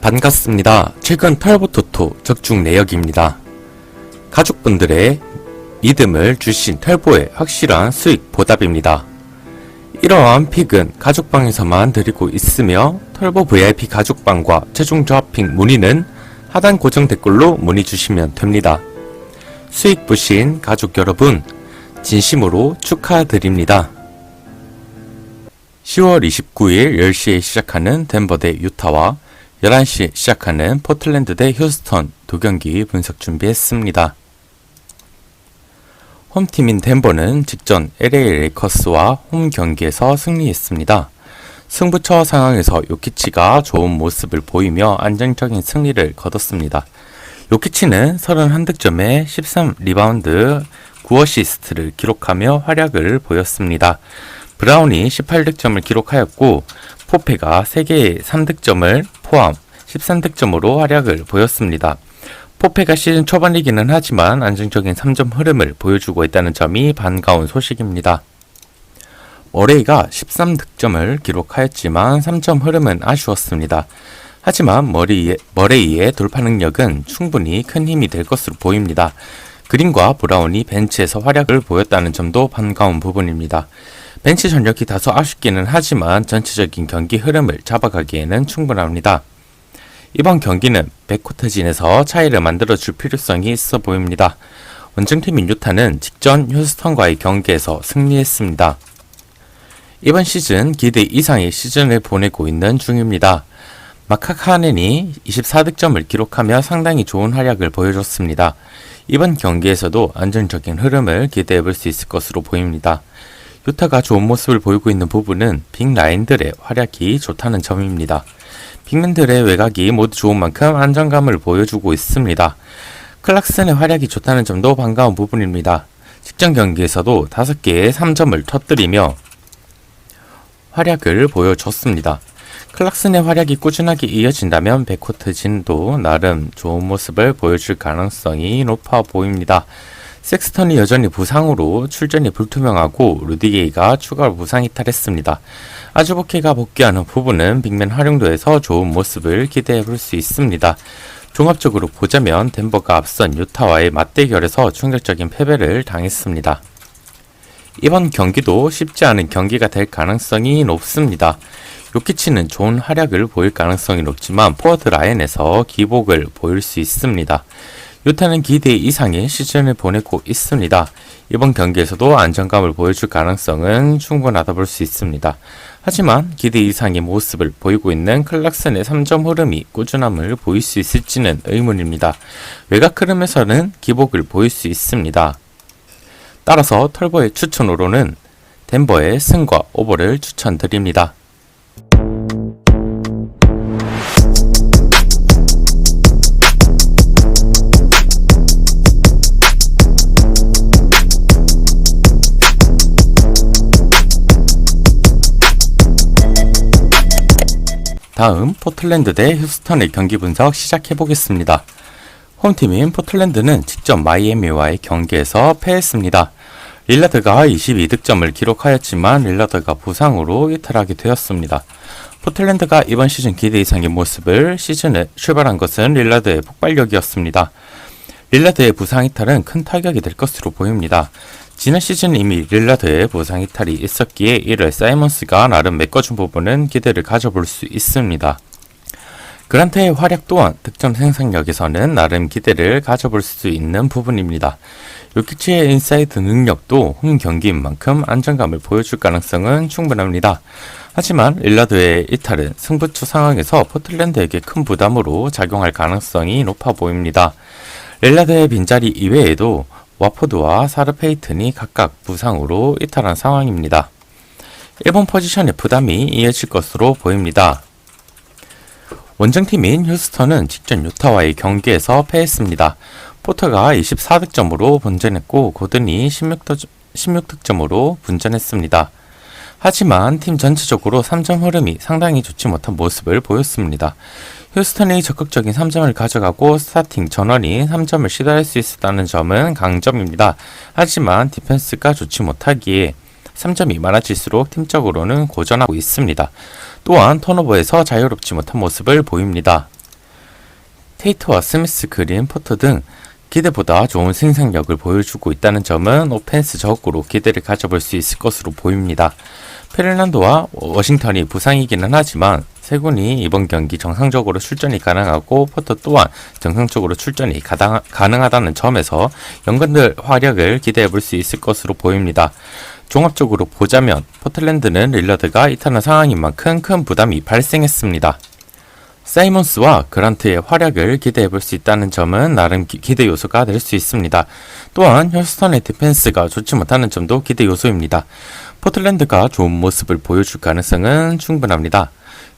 반갑습니다. 최근 털보토토 적중 내역입니다. 가족분들의 믿음을 주신 털보의 확실한 수익 보답입니다. 이러한 픽은 가족방에서만 드리고 있으며 털보 VIP 가족방과 최종 조합 픽 문의는 하단 고정 댓글로 문의 주시면 됩니다. 수익 보신 가족 여러분 진심으로 축하드립니다. 10월 29일 10시에 시작하는 덴버 대 유타와 11시에 시작하는 포틀랜드 대 휴스턴 두 경기 분석 준비했습니다. 홈팀인 덴버는 직전 LA 레이커스와 홈 경기에서 승리했습니다. 승부처 상황에서 요키치가 좋은 모습을 보이며 안정적인 승리를 거뒀습니다. 요키치는 31득점에 13리바운드 9어시스트를 기록하며 활약을 보였습니다. 브라운이 18득점을 기록하였고 포페가 3개의 3득점을 포함 13득점으로 활약을 보였습니다. 포페가 시즌 초반이기는 하지만 안정적인 3점 흐름을 보여주고 있다는 점이 반가운 소식입니다. 머레이가 13득점을 기록하였지만 3점 흐름은 아쉬웠습니다. 하지만 머레이의 돌파 능력은 충분히 큰 힘이 될 것으로 보입니다. 그린과 브라운이 벤치에서 활약을 보였다는 점도 반가운 부분입니다. 벤치 전력이 다소 아쉽기는 하지만 전체적인 경기 흐름을 잡아가기에는 충분합니다. 이번 경기는 백코트진에서 차이를 만들어줄 필요성이 있어 보입니다. 원정팀인 유타는 직전 휴스턴과의 경기에서 승리했습니다. 이번 시즌 기대 이상의 시즌을 보내고 있는 중입니다. 마카카넨이 24득점을 기록하며 상당히 좋은 활약을 보여줬습니다. 이번 경기에서도 안정적인 흐름을 기대해볼 수 있을 것으로 보입니다. 유타가 좋은 모습을 보이고 있는 부분은 빅라인들의 활약이 좋다는 점입니다. 빅맨들의 외곽이 모두 좋은 만큼 안정감을 보여주고 있습니다. 클락슨의 활약이 좋다는 점도 반가운 부분입니다. 직전 경기에서도 5개의 3점을 터뜨리며 활약을 보여줬습니다. 클락슨의 활약이 꾸준하게 이어진다면 백코트진도 나름 좋은 모습을 보여줄 가능성이 높아 보입니다. 섹스턴이 여전히 부상으로 출전이 불투명하고 루디게이가 추가로 부상 이탈했습니다. 아주보케가 복귀하는 부분은 빅맨 활용도에서 좋은 모습을 기대해볼 수 있습니다. 종합적으로 보자면 덴버가 앞선 유타와의 맞대결에서 충격적인 패배를 당했습니다. 이번 경기도 쉽지 않은 경기가 될 가능성이 높습니다. 요키치는 좋은 활약을 보일 가능성이 높지만 포워드 라인에서 기복을 보일 수 있습니다. 유타는 기대 이상의 시즌을 보내고 있습니다. 이번 경기에서도 안정감을 보여줄 가능성은 충분하다 볼 수 있습니다. 하지만 기대 이상의 모습을 보이고 있는 클락슨의 3점 흐름이 꾸준함을 보일 수 있을지는 의문입니다. 외곽 흐름에서는 기복을 보일 수 있습니다. 따라서 털보의 추천으로는 덴버의 승과 오버를 추천드립니다. 다음 포틀랜드 대 휴스턴의 경기 분석 시작해보겠습니다. 홈팀인 포틀랜드는 직전 마이애미와의 경기에서 패했습니다. 릴라드가 22득점을 기록하였지만 릴라드가 부상으로 이탈하게 되었습니다. 포틀랜드가 이번 시즌 기대 이상의 모습을 시즌에 출발한 것은 릴라드의 폭발력이었습니다. 릴라드의 부상 이탈은 큰 타격이 될 것으로 보입니다. 지난 시즌 이미 릴라드의 부상 이탈이 있었기에 이를 사이먼스가 나름 메꿔준 부분은 기대를 가져볼 수 있습니다. 그란트의 활약 또한 득점 생산력에서는 나름 기대를 가져볼 수 있는 부분입니다. 요키치의 인사이드 능력도 홈 경기인 만큼 안정감을 보여줄 가능성은 충분합니다. 하지만 릴라드의 이탈은 승부처 상황에서 포틀랜드에게 큰 부담으로 작용할 가능성이 높아 보입니다. 릴라드의 빈자리 이외에도 와포드와 사르페이튼이 각각 부상으로 이탈한 상황입니다. 1번 포지션의 부담이 이어질 것으로 보입니다. 원정팀인 휴스턴은 직전 유타와의 경기에서 패했습니다. 포터가 24득점으로 분전했고 고든이 16득점으로 분전했습니다. 하지만 팀 전체적으로 3점 흐름이 상당히 좋지 못한 모습을 보였습니다. 휴스턴이 적극적인 3점을 가져가고 스타팅 전원이 3점을 시도할 수 있었다는 점은 강점입니다. 하지만 디펜스가 좋지 못하기에 3점이 많아질수록 팀적으로는 고전하고 있습니다. 또한 턴오버에서 자유롭지 못한 모습을 보입니다. 테이트와 스미스 그린 포터 등 기대보다 좋은 생산력을 보여주고 있다는 점은 오펜스 적으로 기대를 가져볼 수 있을 것으로 보입니다. 페르난도와 워싱턴이 부상이기는 하지만 세 군이 이번 경기 정상적으로 출전이 가능하고 포터 또한 정상적으로 출전이 가능하다는 점에서 연관들 활약을 기대해 볼 수 있을 것으로 보입니다. 종합적으로 보자면 포틀랜드는 릴러드가 이탈한 상황인 만큼 큰 부담이 발생했습니다. 사이먼스와 그란트의 활약을 기대해 볼 수 있다는 점은 나름 기대 요소가 될 수 있습니다. 또한 휴스턴의 디펜스가 좋지 못하는 점도 기대 요소입니다. 포틀랜드가 좋은 모습을 보여줄 가능성은 충분합니다.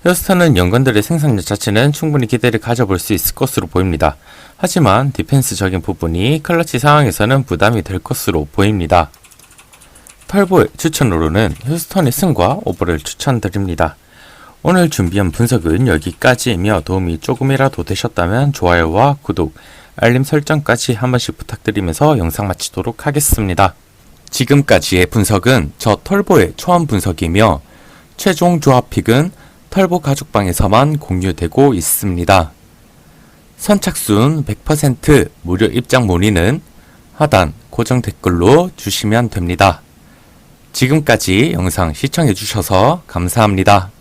휴스턴은 연관들의 생산력 자체는 충분히 기대를 가져볼 수 있을 것으로 보입니다. 하지만 디펜스적인 부분이 클러치 상황에서는 부담이 될 것으로 보입니다. 털보의 추천으로는 휴스턴의 승과 오버를 추천드립니다. 오늘 준비한 분석은 여기까지이며 도움이 조금이라도 되셨다면 좋아요와 구독, 알림 설정까지 한 번씩 부탁드리면서 영상 마치도록 하겠습니다. 지금까지의 분석은 저 털보의 초안 분석이며 최종 조합픽은 털보 가족방에서만 공유되고 있습니다. 선착순 100% 무료 입장 문의는 하단 고정 댓글로 주시면 됩니다. 지금까지 영상 시청해주셔서 감사합니다.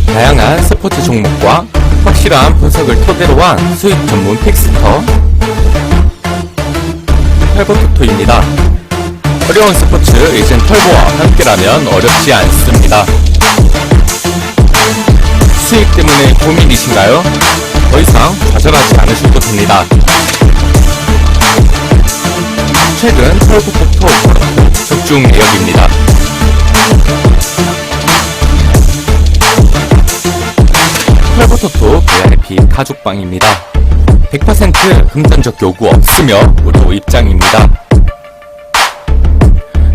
다양한 스포츠 종목과 확실한 분석을 토대로 한 수익 전문 픽스터 털보토토입니다. 어려운 스포츠 이젠 털보와 함께라면 어렵지 않습니다. 수익 때문에 고민이신가요? 더 이상 좌절하지 않으셔도 됩니다. 최근 털보토토 적중 예약입니다. 털보토토 VIP 가족방입니다. 100% 금전적 요구 없으며 무료 입장입니다.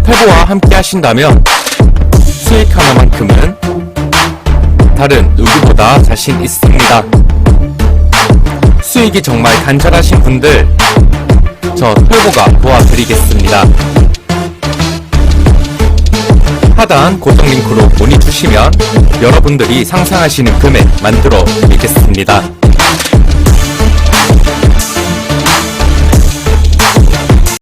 털보와 함께 하신다면 수익 하나만큼은 다른 누구보다 자신 있습니다. 수익이 정말 간절하신 분들 저 털보가 도와드리겠습니다. 하단 고정 링크로 문의 주시면 여러분들이 상상하시는 금액 만들어 드리겠습니다.